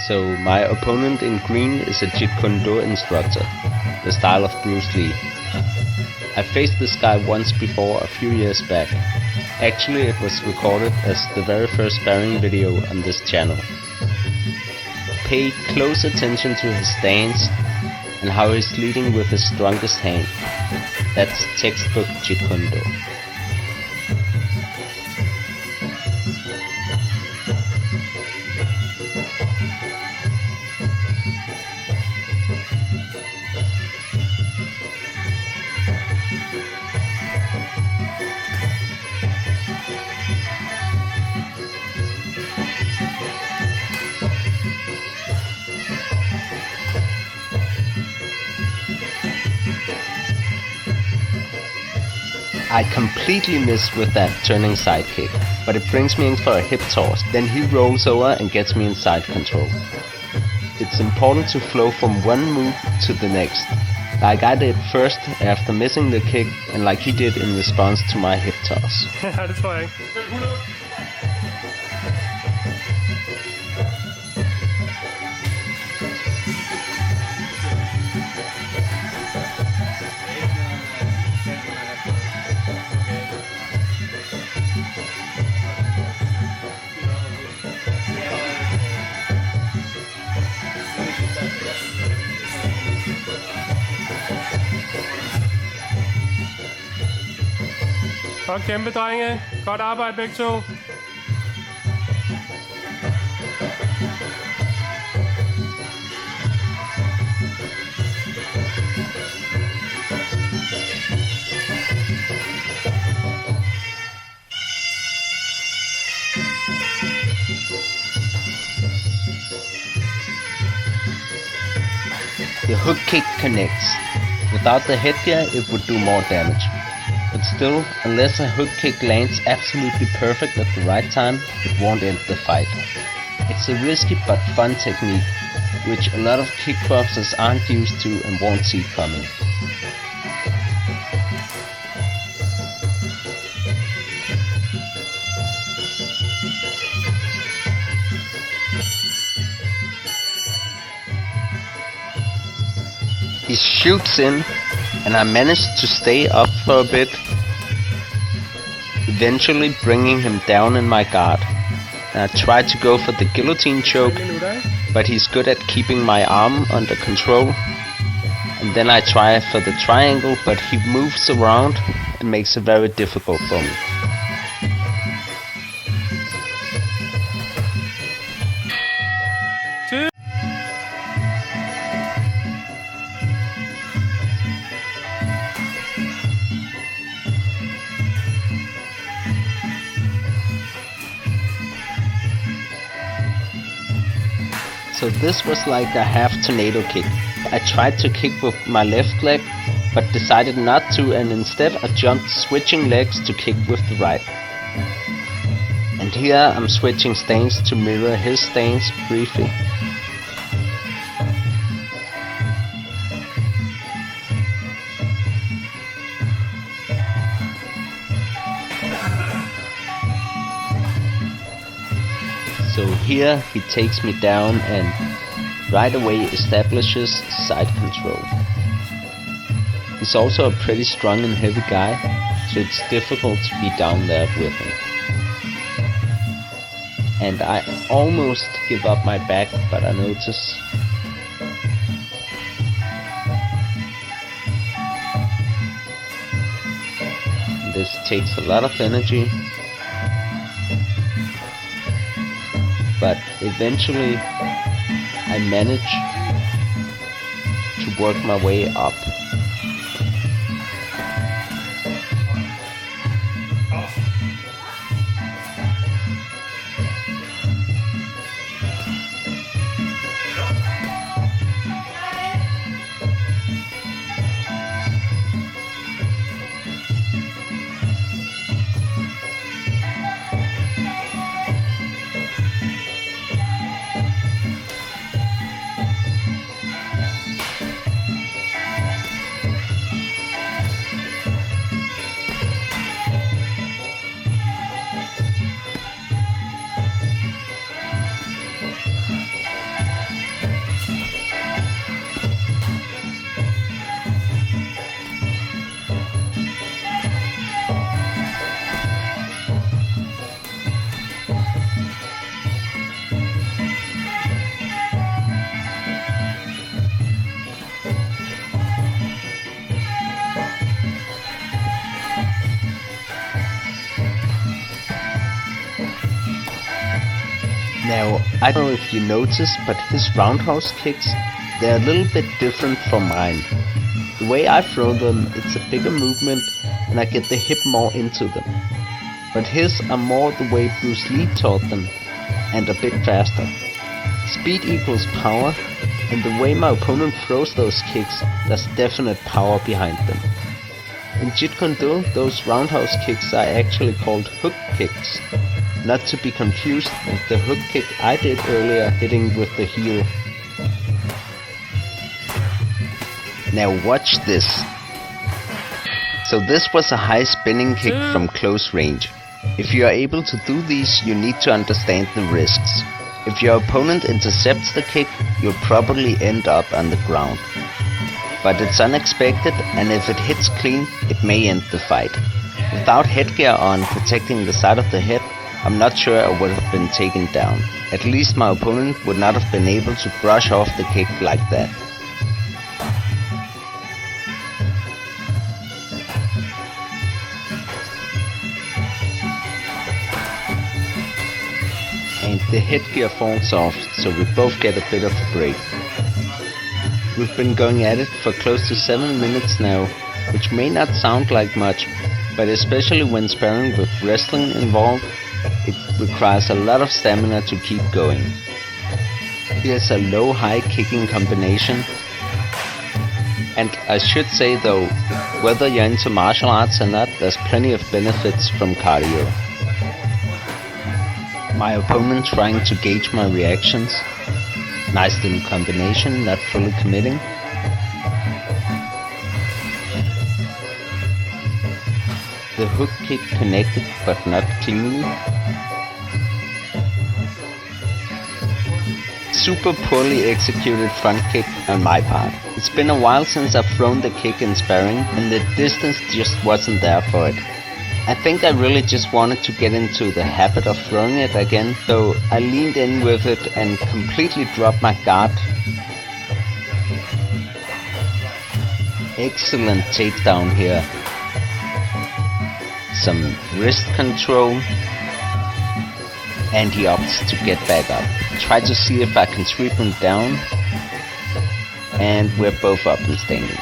So my opponent in green is a Jeet Kune Do instructor, the style of Bruce Lee. I faced this guy once before a few years back. Actually, it was recorded as the very first sparring video on this channel. Pay close attention to his stance and how he's leading with his strongest hand. That's textbook Jeet Kune Do. I completely missed with that turning side kick, but it brings me in for a hip toss, then he rolls over and gets me in side control. It's important to flow from one move to the next, like I did first after missing the kick, and like he did in response to my hip toss. Ja, det tror jeg ikke. Godt kæmpe, drenge. Godt arbejde begge to. The hook kick connects. Without the headgear, it would do more damage. But still, unless a hook kick lands absolutely perfect at the right time, it won't end the fight. It's a risky but fun technique, which a lot of kickboxers aren't used to and won't see coming. He shoots in, and I managed to stay up for a bit, eventually bringing him down in my guard. And I tried to go for the guillotine choke, but he's good at keeping my arm under control. And then I try for the triangle, but he moves around and makes it very difficult for me. So this was like a half tornado kick. I tried to kick with my left leg, but decided not to, and instead I jumped switching legs to kick with the right. And here I'm switching stance to mirror his stance briefly. So here he takes me down and right away establishes side control. He's also a pretty strong and heavy guy, so it's difficult to be down there with him. And I almost give up my back, but I notice this takes a lot of energy. But eventually I manage to work my way up. Now, I don't know if you noticed, but his roundhouse kicks, they're a little bit different from mine. The way I throw them, it's a bigger movement and I get the hip more into them. But his are more the way Bruce Lee taught them, and a bit faster. Speed equals power, and the way my opponent throws those kicks, there's definite power behind them. In Jeet Kune Do, those roundhouse kicks are actually called hook kicks, not to be confused with the hook kick I did earlier hitting with the heel. Now watch this. So this was a high spinning kick from close range. If you are able to do these, you need to understand the risks. If your opponent intercepts the kick, you'll probably end up on the ground. But it's unexpected, and if it hits clean, it may end the fight. Without headgear on protecting the side of the head, I'm not sure I would have been taken down. At least my opponent would not have been able to brush off the kick like that. And the headgear falls off, so we both get a bit of a break. We've been going at it for close to 7 minutes now, which may not sound like much, but especially when sparring with wrestling involved, it requires a lot of stamina to keep going. Here's a low-high kicking combination. And I should say though, whether you're into martial arts or not, there's plenty of benefits from cardio. My opponent trying to gauge my reactions. Nice little combination, not fully committing. The hook kick connected but not cleanly. Super poorly executed front kick on my part. It's been a while since I've thrown the kick in sparring and the distance just wasn't there for it. I think I really just wanted to get into the habit of throwing it again, so I leaned in with it and completely dropped my guard. Excellent takedown here. Some wrist control. And he opts to get back up. Try to see if I can sweep him down. And we're both up and standing.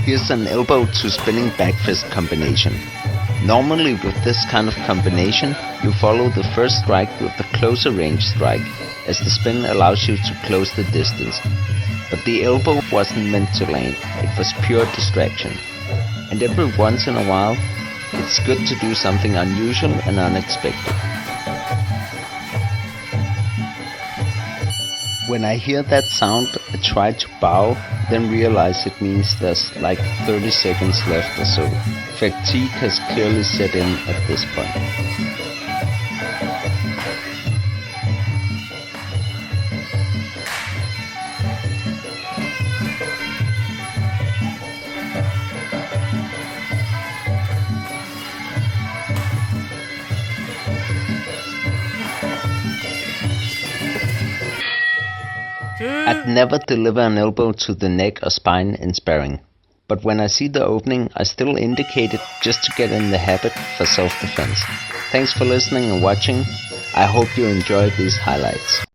Here's an elbow to spinning back fist combination. Normally with this kind of combination, you follow the first strike with the closer range strike, as the spin allows you to close the distance. But the elbow wasn't meant to land, it was pure distraction. And every once in a while, it's good to do something unusual and unexpected. When I hear that sound, I try to bow, then realize it means there's like 30 seconds left or so. Fatigue has clearly set in at this point. I'd never deliver an elbow to the neck or spine in sparring, but when I see the opening, I still indicate it just to get in the habit for self-defense. Thanks for listening and watching. I hope you enjoyed these highlights.